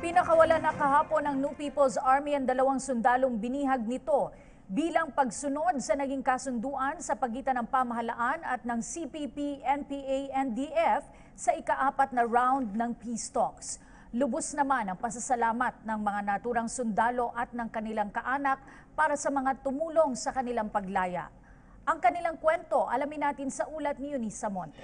Pinakawala na kahapon ng New People's Army ang dalawang sundalong binihag nito bilang pagsunod sa naging kasunduan sa pagitan ng pamahalaan at ng CPP, NPA, NDF sa ika-4 na round ng peace talks. Lubos naman ang pasasalamat ng mga naturang sundalo at ng kanilang kaanak para sa mga tumulong sa kanilang paglaya. Ang kanilang kwento, alamin natin sa ulat ni Eunice Samonte.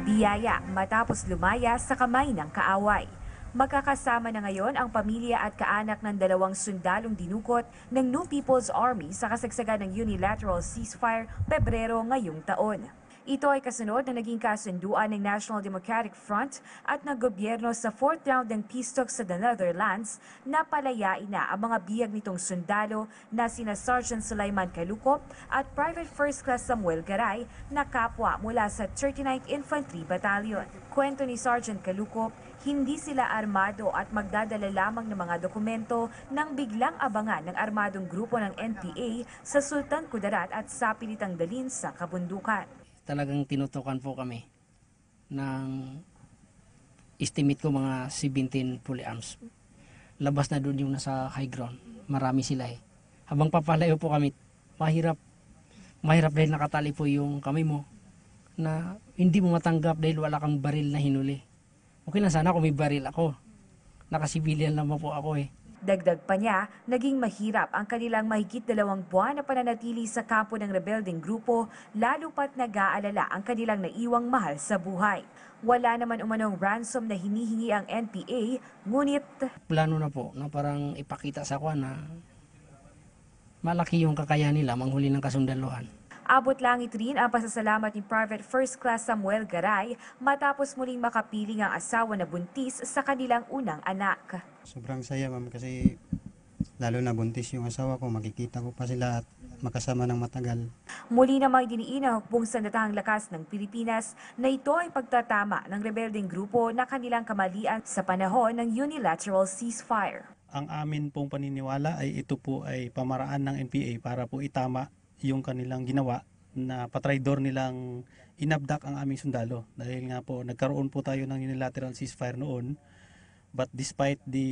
Biyaya matapos lumaya sa kamay ng kaaway. Magkakasama na ngayon ang pamilya at kaanak ng dalawang sundalong dinukot ng New People's Army sa kasagsagan ng unilateral ceasefire Pebrero ngayong taon. Ito ay kasunod na naging kasunduan ng National Democratic Front at ng gobyerno sa 4th round ng peace talks sa the Netherlands na palayain na ang mga bihag nitong sundalo na sina Sergeant Sulaiman Calukop at Private First Class Samuel Garay na kapwa mula sa 39th Infantry Battalion. Kwento ni Sergeant Calukop, hindi sila armado at magdadala lamang ng mga dokumento nang biglang abangan ng armadong grupo ng NPA sa Sultan Kudarat at sapilitang dalhin sa kabundukan. Talagang tinutukan po kami ng estimate ko mga 17 fully arms. Labas na doon yung nasa high ground. Marami sila eh. Habang papalayo po kami, mahirap dahil nakatali po yung kamay mo na hindi mo matanggap dahil wala kang baril na hinuli. Okay lang sana kung may baril ako. Nakasibilyan naman po ako eh. Dagdag pa niya, naging mahirap ang kanilang mahigit 2 buwan na pananatili sa kampo ng rebelding grupo, lalo pat nag-aalala ang kanilang naiwang mahal sa buhay. Wala naman umanong ransom na hinihingi ang NPA, ngunit Plano na po na parang ipakita sa kwan na malaki yung kakaya nila manghuli ng kasundaluhan. abot langit rin ang pasasalamat ni Private First Class Samuel Garay matapos muling makapiling ang asawa na buntis sa kanilang unang anak. Sobrang saya ma'am kasi lalo na buntis yung asawa ko, makikita ko pa sila at makasama ng matagal. Muli namang diniin ang hukbong sandatahang lakas ng Pilipinas na ito ay pagtatama ng rebelding grupo na kanilang kamalian sa panahon ng unilateral ceasefire. Ang amin pong paniniwala ay ito po ay pamaraan ng NPA para po itama yung kanilang ginawa na patraidor nilang inabdak ang aming sundalo. Dahil nga po nagkaroon po tayo ng unilateral ceasefire noon. But despite the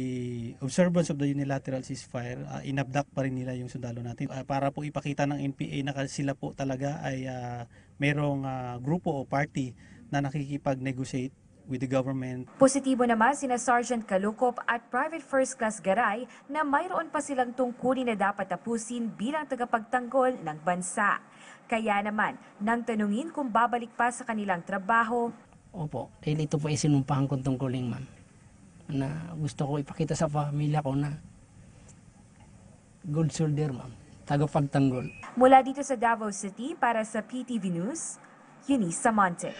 observance of the unilateral ceasefire, inabdak pa rin nila yung sundalo natin. Para po ipakita ng NPA na sila po talaga ay merong grupo o party na nakikipag-negotiate with the government. Positibo naman sina Sergeant Calukop at Private First Class Garay na mayroon pa silang tungkulin na dapat tapusin bilang tagapagtanggol ng bansa. Kaya naman, nang tanungin kung babalik pa sa kanilang trabaho. Opo, dahil ito po ay sinumpahan kong tungkulin ma'am. Na gusto ko ipakita sa pamilya ko na good soldier ma'am, tagapagtanggol. Mula dito sa Davao City para sa PTV News, Eunice Samonte.